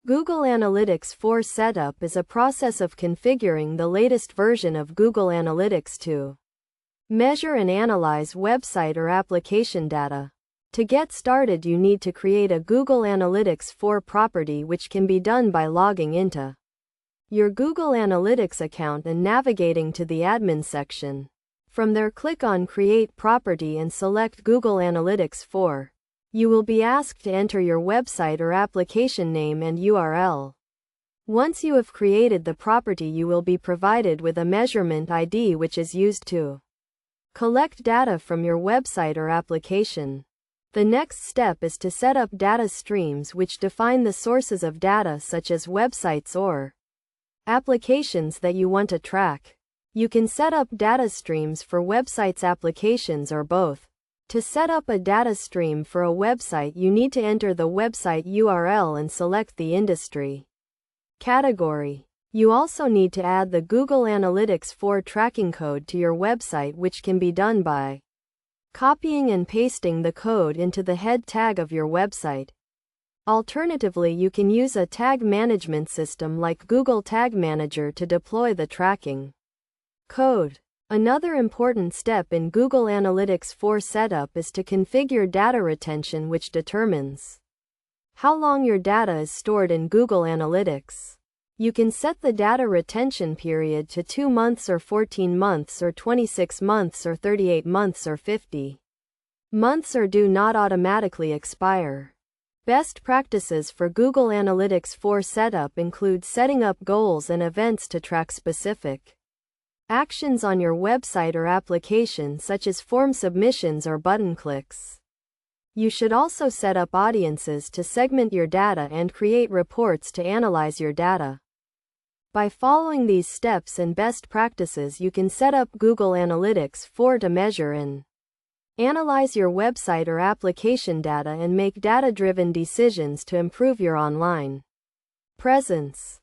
Google Analytics 4 setup is a process of configuring the latest version of Google Analytics to measure and analyze website or application data. To get started, you need to create a Google Analytics 4 property, which can be done by logging into your Google Analytics account and navigating to the admin section. From there, click on Create Property and select Google Analytics 4. You will be asked to enter your website or application name and URL. Once you have created the property, you will be provided with a measurement ID, which is used to collect data from your website or application. The next step is to set up data streams, which define the sources of data such as websites or applications that you want to track. You can set up data streams for websites, applications, or both. To set up a data stream for a website, you need to enter the website URL and select the industry category. You also need to add the Google Analytics 4 tracking code to your website, which can be done by copying and pasting the code into the head tag of your website. Alternatively, you can use a tag management system like Google Tag Manager to deploy the tracking code. Another important step in Google Analytics 4 setup is to configure data retention, which determines how long your data is stored in Google Analytics. You can set the data retention period to 2 months or 14 months or 26 months or 38 months or 50 months, or do not automatically expire. Best practices for Google Analytics 4 setup include setting up goals and events to track specific actions on your website or application, such as form submissions or button clicks. You should also set up audiences to segment your data and create reports to analyze your data. By following these steps and best practices, you can set up Google Analytics 4 to measure and analyze your website or application data and make data-driven decisions to improve your online presence.